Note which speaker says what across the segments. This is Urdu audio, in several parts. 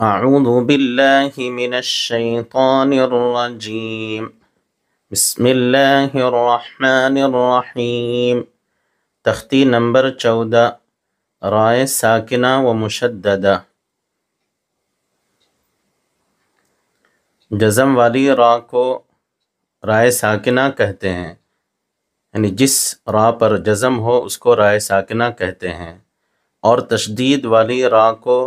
Speaker 1: اعوذ باللہ من الشیطان الرجیم بسم اللہ الرحمن الرحیم۔ تختی نمبر 14، رائے ساکنہ و مشددہ۔ جزم والی را کو رائے ساکنہ کہتے ہیں، یعنی جس را پر جزم ہو اس کو رائے ساکنہ کہتے ہیں، اور تشدید والی را کو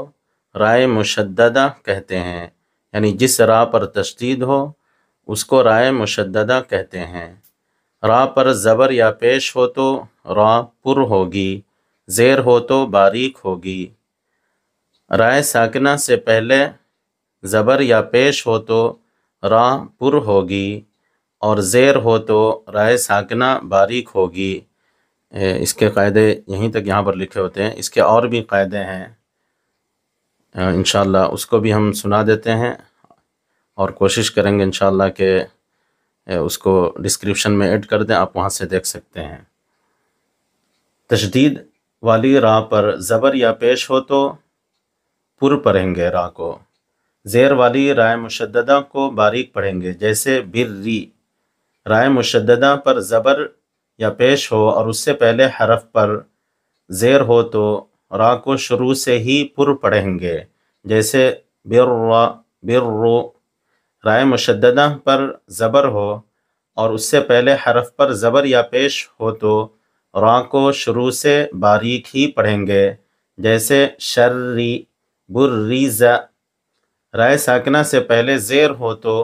Speaker 1: رائے مشددہ کہتے ہیں، یعنی جس را پر تشدید ہو اس کو رائے مشددہ کہتے ہیں۔ را پر زبر یا پیش ہو تو را پر ہوگی، زیر ہو تو باریک ہوگی۔ رائے ساکنہ سے پہلے زبر یا پیش ہو تو را پر ہوگی، اور زیر ہو تو رائے ساکنہ باریک ہوگی۔ اس کے قاعدے یہیں تک یہاں پر لکھے ہوتے ہیں، اس کے اور بھی قاعدے ہیں، انشاءاللہ اس کو بھی ہم سنا دیتے ہیں، اور کوشش کریں گے انشاءاللہ کہ اس کو ڈسکرپشن میں ایڈ کر دیں، آپ وہاں سے دیکھ سکتے ہیں۔ تشدید والی را پر زبر یا پیش ہو تو پر پڑھیں گے را کو، زیر والی رائے مشددہ کو باریک پڑھیں گے، جیسے بری۔ رائے مشددہ پر زبر یا پیش ہو اور اس سے پہلے حرف پر زیر ہو تو را کو شروع سے ہی پر پڑھیں گے، جیسے بر۔ برو۔ رائے مشددہ پر زبر ہو اور اس سے پہلے حرف پر زبر یا پیش ہو تو را کو شروع سے باریک ہی پڑھیں گے، جیسے شری۔ بریز۔ رائے ساکنہ سے پہلے زیر ہو تو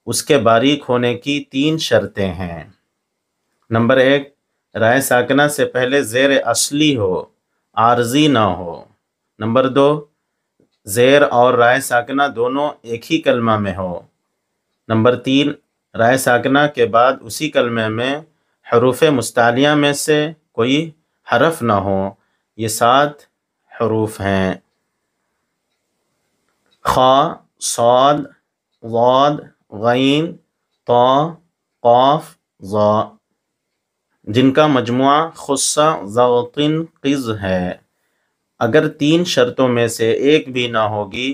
Speaker 1: اس کے باریک ہونے کی 3 شرطیں ہیں۔ نمبر 1، رائے ساکنہ سے پہلے زیر اصلی ہو، عارضی نہ ہو۔ نمبر 2، زیر اور رائے ساکنہ دونوں ایک ہی کلمہ میں ہو۔ نمبر 3، رائے ساکنہ کے بعد اسی کلمے میں حروف مستعلیہ میں سے کوئی حرف نہ ہو۔ یہ 7 حروف ہیں: خ، صاد، ضاد، غین، طا، قاف، ظا، جن کا مجموعہ خص ضغط قز ہے۔ اگر 3 شرطوں میں سے ایک بھی نہ ہوگی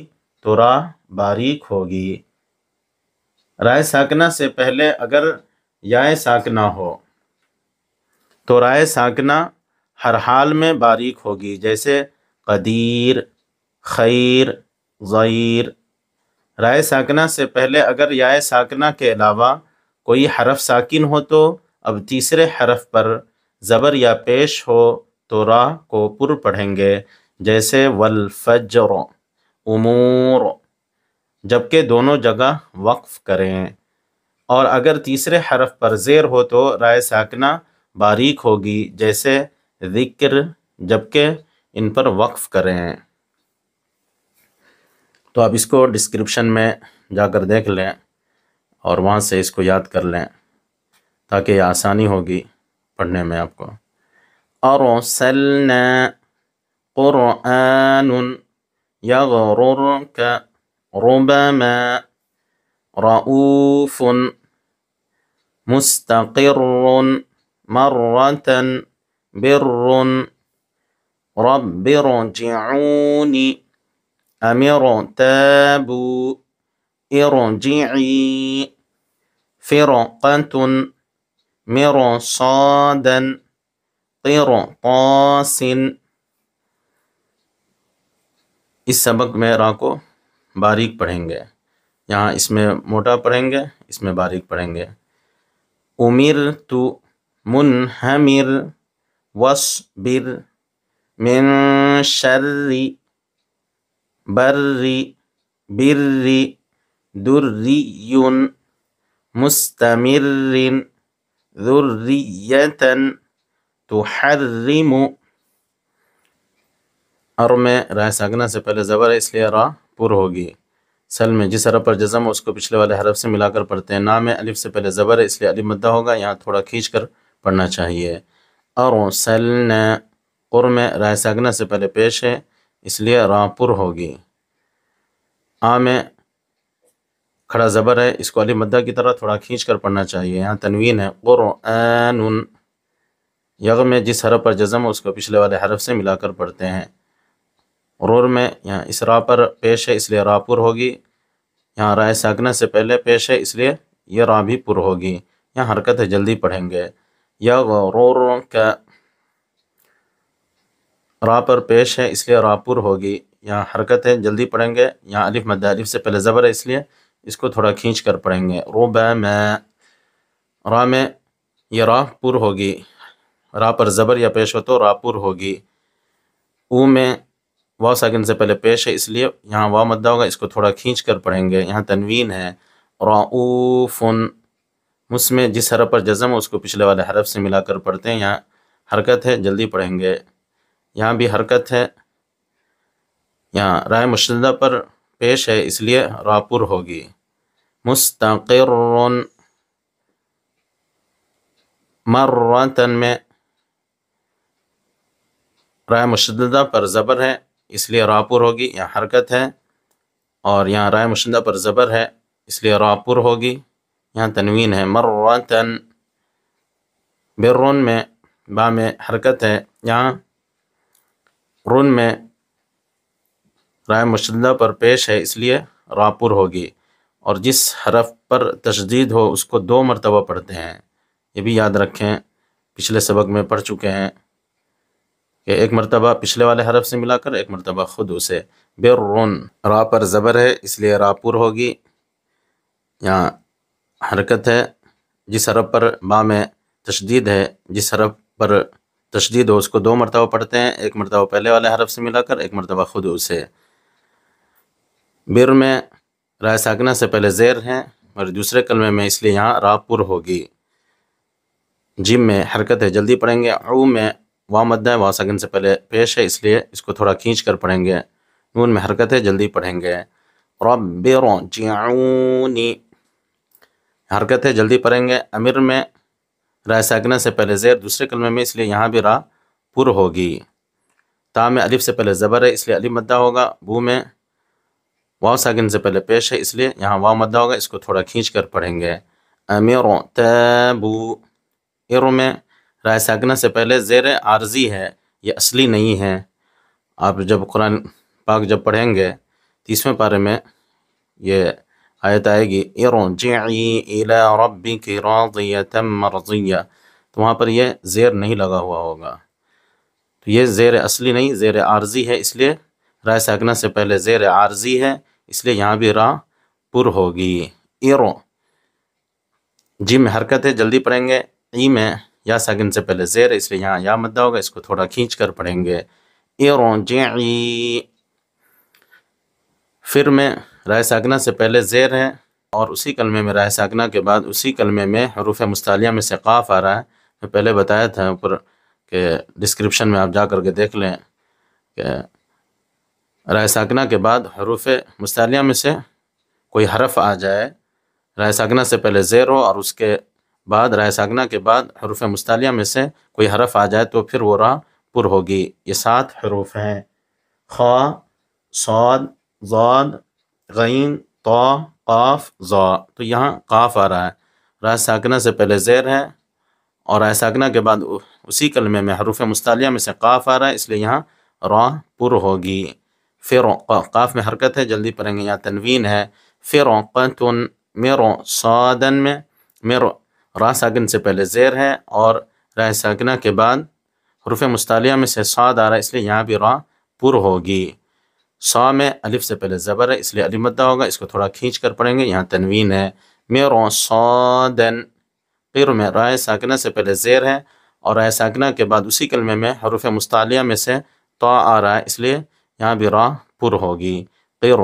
Speaker 1: تو را باریک ہوگی۔ رائے ساکنہ سے پہلے اگر یائے ساکنہ ہو تو رائے ساکنہ ہر حال میں باریک ہوگی، جیسے قدیر، خیر، ضیر۔ رائے ساکنہ سے پہلے اگر یائے ساکنہ کے علاوہ کوئی حرف ساکن ہو تو اب تیسرے حرف پر زبر یا پیش ہو تو را کو پر پڑھیں گے، جیسے والفجر، امور، جبکہ دونوں جگہ وقف کریں۔ اور اگر تیسرے حرف پر زیر ہو تو رائے ساکنہ باریک ہوگی، جیسے ذکر، جبکہ ان پر وقف کریں۔ تو آپ اس کو ڈسکرپشن میں جا کر دیکھ لیں اور وہاں سے اس کو یاد کر لیں تاکہ یہ آسانی ہوگی پڑھنے میں آپ کو۔ ارسلنا قرآن یغررک ربما رؤوف مستقر مرة بر رب ارجعون امر تابوا ارجعی فرقة مرصادا قرطاس۔ اس سبق میں را کو باریک پڑھیں گے، یہاں اس میں موٹا پڑھیں گے، اس میں باریک پڑھیں گے۔ امرت منہمر واصبر من شر بر بر دری مستمر ذریة تحرم۔ ار میں رائے ساکنہ سے پہلے زبر ہے، اس لیے را پر ہوگی۔ سل میں جس حرف پر جزم اس کو پچھلے والے حرف سے ملا کر پڑھتے ہیں۔ نا میں الف سے پہلے زبر ہے، اس لیے الف مدہ ہوگا، یہاں تھوڑا کھینچ کر پڑھنا چاہیے۔ ارسلنا، قر میں رائے ساکنہ سے پہلے پیش ہے، اس لیے را پر ہوگی۔ آ میں کھڑا زبر ہے، اس کو الف مدہ کی طرح تھوڑا کھینچ کر پڑھنا چاہیے، یہاں تنوین ہے۔ قرآن، یغ میں جس حرف پر جزم ہو اس کو پچھلے والے حرف سے ملا کر پڑھتے ہیں۔ رور میں یہاں اس را پر پیش ہے اس لیے را پر ہوگی، یہاں رائے ساکنہ سے پہلے پیش ہے اس لیے یہ را بھی پر ہوگی، یہاں حرکت ہے جلدی پڑھیں گے۔ یغرر کا را پر پیش ہے اس لیے را پر ہوگی، یہاں حرکت ہے جلدی پڑھیں گے، یہاں الف مد الف سے پہلے زبر ہے اس لیے اس کو تھوڑا کھینچ کر پڑھیں گے۔ ربما، را میں یہ را پر ہوگی، را پر زبر یا پیش ہو تو را پر ہوگی۔ او میں واو ساکن سے پہلے پیش ہے اس لیے یہاں واو مدہ ہوگا، اس کو تھوڑا کھینچ کر پڑھیں گے، یہاں تنوین ہے۔ رؤوفن، مس میں جس حرف پر جزم ہو اس کو پچھلے والے حرف سے ملا کر پڑھتے ہیں، یہاں حرکت ہے جلدی پڑھیں گے، یہاں بھی حرکت ہے، یہاں رائے مشددہ پر پیش ہے اس لیے را پر ہوگی۔ مستقرن، مرتن میں رائے مشددہ پر زبر ہے اس لیے را پر ہوگی، یہاں حرکت ہے، اور یہاں رائے مشددہ پر زبر ہے اس لیے را پر ہوگی، یہاں تنوین ہے۔ مرتن، برن میں با میں حرکت ہے، یہاں رن میں رائے مشددہ پر پیش ہے اس لیے را پر ہوگی، اور جس حرف پر تشدید ہو اس کو 2 مرتبہ پڑھتے ہیں، یہ بھی یاد رکھیں، پچھلے سبق میں پڑھ چکے ہیں کہ ایک مرتبہ پچھلے والے حرف سے ملا کر ایک مرتبہ خود اسے۔ برن، را پر زبر ہے اس لیے را پر ہوگی، یہاں حرکت ہے، جس حرف پر با میں تشدید ہے، جس حرف پر تشدید ہو اس کو 2 مرتبہ پڑھتے ہیں، ایک مرتبہ پہلے والے حرف سے ملا کر ایک مرتبہ خود اسے۔ بر میں رائے ساکنہ سے پہلے زیر ہے اور دوسرے کلمے میں اس لیے یہاں را پر ہوگی۔ جیم میں حرکت ہے جلدی پڑھیں گے۔ عو میں واو مدہ ہے، واو ساکن سے پہلے پیش ہے اس لیے اس کو تھوڑا کھینچ کر پڑھیں گے۔ نون میں حرکت ہے جلدی پڑھیں گے۔ رب ارجعونی، حرکت ہے جلدی پڑھیں گے۔ امر میں رائے ساکنہ سے پہلے زیر دوسرے کلمے میں اس لیے یہاں بھی را پر ہوگی۔ تا میں الف سے پہلے زبر ہے اس لیے الف مدہ ہوگا۔ بو میں واو ساکن سے پہلے پیش ہے اس لیے یہاں واو مدہ ہوگا، اس کو تھوڑا کھینچ کر پڑھیں گے۔ امر تابو، ارو میں رائے ساکنہ سے پہلے زیر عارضی ہے، یہ اصلی نہیں ہے، آپ جب قرآن پاک جب پڑھیں گے 30ویں پارے میں یہ آیت آئے گی، ارجعی الی ربک راضیۃ مرضیہ، تو وہاں پر یہ زیر نہیں لگا ہوا ہوگا، تو یہ زیر اصلی نہیں، زیر عارضی ہے، اس لیے رائے ساکنہ سے پہلے زیر عارضی ہے اس لیے یہاں بھی را پر ہوگی۔ ایرو، جی میں حرکت ہے جلدی پڑھیں گے۔ ای میں یا ساکن سے پہلے زیر ہے اس لیے یہاں یا مدہ ہوگا، اس کو تھوڑا کھینچ کر پڑھیں گے۔ ارجعی، پھر میں رائے ساکنہ سے پہلے زیر ہے، اور اسی کلمے میں رائے ساکنہ کے بعد اسی کلمے میں حروف مستعلیہ میں سے قاف آ رہا ہے، میں پہلے بتایا تھا اوپر کہ ڈسکرپشن میں آپ جا کر کے دیکھ لیں کہ رائے ساکنہ کے بعد حروف مستعلیہ میں سے کوئی حرف آ جائے، رائے ساکنہ سے پہلے زیر ہو اور اس کے بعد رائے ساکنہ کے بعد حروف مستعلیہ میں سے کوئی حرف آ جائے تو پھر وہ را پر ہوگی۔ یہ 7 حروف ہیں، خا، صاد، ضاد، غین، طا، قاف، ظا، تو یہاں قاف آ رہا ہے، رائے ساکنہ سے پہلے زیر ہے اور رائے ساکنہ کے بعد اسی کلمے میں حروف مستعلیہ میں سے قاف آ رہا ہے اس لیے یہاں را پر ہوگی۔ پھر قاف میں حرکت ہے جلدی پڑھیں گے، یہاں تنوین ہے۔ فرقۃن، میرو، صادن میں میرو را ساکن سے پہلے زیر ہے اور رائے ساکنہ کے بعد حروف مستعلیہ میں سے صاد آ رہا ہے اس لیے یہاں بھی را پر ہوگی۔ صا میں الف سے پہلے زبر ہے اس لیے الف مدہ ہوگا، اس کو تھوڑا کھینچ کر پڑھیں گے، یہاں تنوین ہے۔ میرو صادن، قیر میں رائے ساکنہ سے پہلے زیر ہے اور رائے ساکنہ کے بعد اسی کلمے میں حروف مستعلیہ میں سے طا آ رہا ہے اس لیے یہاں بھی را پر ہوگی۔ قیر،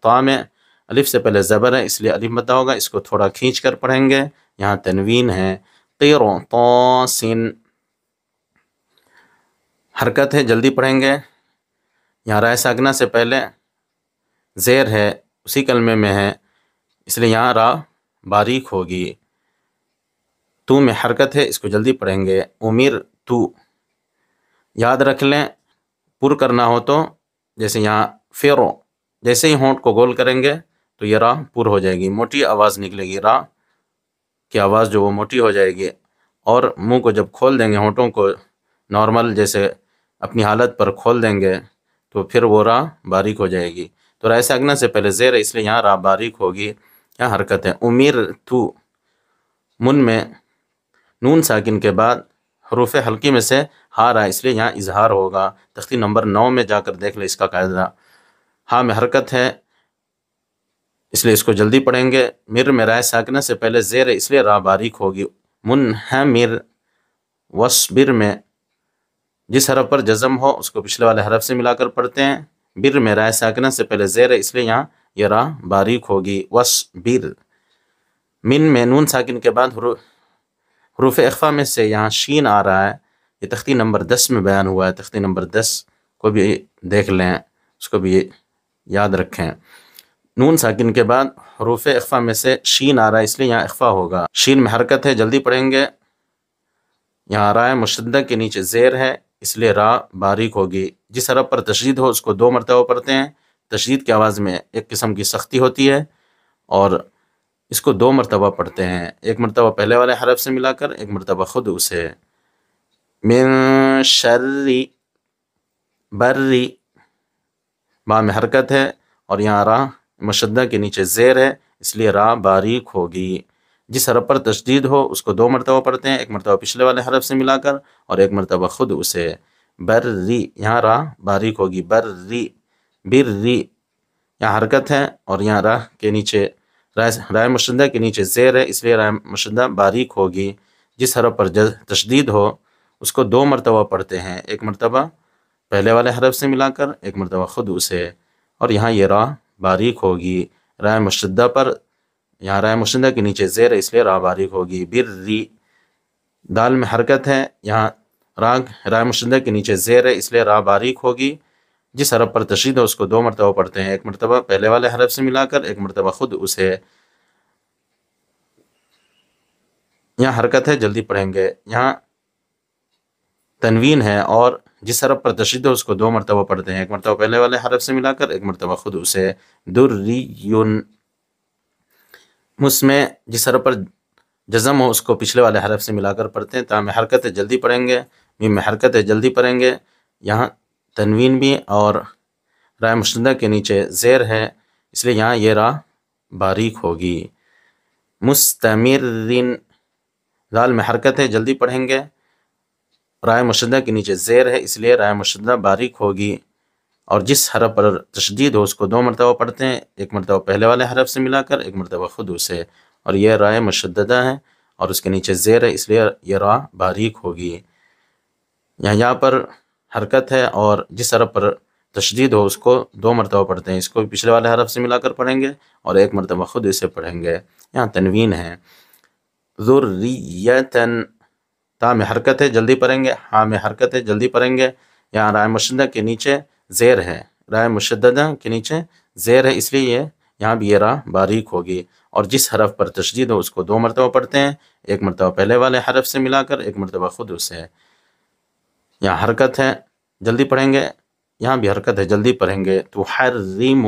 Speaker 1: طا میں الف سے پہلے زبر ہے اس لیے الف مدہ ہوگا، اس کو تھوڑا کھینچ کر پڑھیں گے، یہاں تنوین ہے۔ قیر، طاسن، حرکت ہے جلدی پڑھیں گے، یہاں رائے ساکنہ سے پہلے زیر ہے اسی کلمے میں ہے اس لیے یہاں را باریک ہوگی۔ تو میں حرکت ہے، اس کو جلدی پڑھیں گے۔ امیر تو، یاد رکھ لیں پر کرنا ہو تو جیسے یہاں فیرو، جیسے ہی ہونٹ کو گول کریں گے تو یہ را پر ہو جائے گی، موٹی آواز نکلے گی، را کی آواز جو وہ موٹی ہو جائے گی، اور منہ کو جب کھول دیں گے، ہونٹوں کو نارمل جیسے اپنی حالت پر کھول دیں گے تو پھر وہ را باریک ہو جائے گی۔ تو رائے ساکنہ سے پہلے زیر ہے اس لیے یہاں را باریک ہوگی، یہاں حرکت ہے۔ امیر تو، من میں نون ساکن کے بعد حروف حلقی میں سے ہا رہا ہے اس لیے یہاں اظہار ہوگا۔ تختی نمبر 9 میں جا کر دیکھ لیں اس کا قاعدہ۔ ہا میں حرکت ہے اس لیے اس کو جلدی پڑھیں گے۔ مر میں رائے ساکنہ سے پہلے زیر ہے اس لیے را باریک ہوگی۔ منحمر، وصبر میں جس حرف پر جزم ہو اس کو پچھلے والے حرف سے ملا کر پڑھتے ہیں۔ بر میں رائے ساکنہ سے پہلے زیر ہے اس لیے یہاں یہ را باریک ہوگی، وصبر۔ من میں نون ساکن کے بعد حروف اخفا میں سے یہاں شین آ رہا ہے، یہ تختی نمبر 10 میں بیان ہوا ہے۔ تختی نمبر 10 کو بھی دیکھ لیں، اس کو بھی یاد رکھیں۔ نون ساکن کے بعد حروف اخفا میں سے شین آ رہا ہے اس لیے یہاں اخفا ہوگا۔ شین میں حرکت ہے، جلدی پڑھیں گے۔ یہاں رائے مشددہ کے نیچے زیر ہے اس لیے را باریک ہوگی۔ جس حرف پر تشدید ہو اس کو 2 مرتبہ پڑھتے ہیں۔ تشدید کی آواز میں ایک قسم کی سختی ہوتی ہے اور اس کو 2 مرتبہ پڑھتے ہیں، ایک مرتبہ پہلے والے حرف سے ملا کر، ایک مرتبہ خود اسے۔ من شر بری، با میں حرکت ہے اور یہاں را مشدہ کے نیچے زیر ہے اس لیے را باریک ہوگی۔ جس حرف پر تشدید ہو اس کو 2 مرتبہ پڑھتے ہیں، ایک مرتبہ پچھلے والے حرف سے ملا کر اور ایک مرتبہ خود اسے۔ بری، یہاں را باریک ہوگی، بری۔ بری، یہاں حرکت ہے اور یہاں را کے نیچے رائے مشدہ کے نیچے زیر ہے اس لیے رائے مشدہ باریک ہوگی۔ جس حرف پر تشدید ہو اس کو 2 مرتبہ پڑھتے ہیں، ایک مرتبہ پہلے والے حرف سے ملا کر، ایک مرتبہ خود اسے، اور یہاں یہ را باریک ہوگی۔ رائے مشدہ پر یہاں رائے مشدہ کے نیچے زیر ہے اس لیے را باریک ہوگی۔ بری، دال میں حرکت ہے، یہاں رائے مشدہ کے نیچے زیر ہے اس لیے را باریک ہوگی۔ جس حرف پر تشدید ہو اس کو 2 مرتبہ پڑھتے ہیں، ایک مرتبہ پہلے والے حرف سے ملا کر، ایک مرتبہ خود اسے۔ یہاں حرکت ہے، جلدی پڑھیں گے۔ یہاں تنوین ہے اور جس حرف پر تشدید ہو اس کو 2 مرتبہ پڑھتے ہیں، ایک مرتبہ پہلے والے حرف سے ملا کر، ایک مرتبہ خود اسے۔ دریون، مس میں جس حرف پر جزم ہو اس کو پچھلے والے حرف سے ملا کر پڑھتے ہیں۔ تا میں حرکت ہے، جلدی پڑھیں گے۔ میم میں حرکت ہے، جلدی پڑھیں گے۔ یہاں تنوین بھی اور رائے مشدہ کے نیچے زیر ہے اس لیے یہاں یہ را باریک ہوگی۔ مستمرن، دال میں حرکت ہے، جلدی پڑھیں گے۔ رائے مشدہ کے نیچے زیر ہے اس لیے رائے مشدہ باریک ہوگی، اور جس حرف پر تشدید ہو اس کو 2 مرتبہ پڑھتے ہیں، ایک مرتبہ پہلے والے حرف سے ملا کر، ایک مرتبہ خود اسے، اور یہ رائے مشددہ ہے اور اس کے نیچے زیر ہے اس لیے یہ را باریک ہوگی۔ یہاں پر حرکت ہے اور جس حرف پر تشدید ہو اس کو 2 مرتبہ پڑھتے ہیں، اس کو پچھلے والے حرف سے ملا کر پڑھیں گے اور ایک مرتبہ خود اسے پڑھیں گے۔ یہاں تنوین ہے۔ ذریتن، تا میں حرکت ہے، جلدی پڑھیں گے۔ ہاں میں حرکت ہے، جلدی پڑھیں گے۔ یہاں رائے مشدہ کے نیچے زیر ہے، رائے مشددہ کے نیچے زیر ہے اس لیے یہاں بھی یہ را باریک ہوگی، اور جس حرف پر تشدید ہو اس کو 2 مرتبہ پڑھتے ہیں، ایک مرتبہ پہلے والے حرف سے ملا کر، ایک مرتبہ خود اسے۔ یہاں حرکت ہے، جلدی پڑھیں گے۔ یہاں بھی حرکت ہے، جلدی پڑھیں گے۔ تحرم،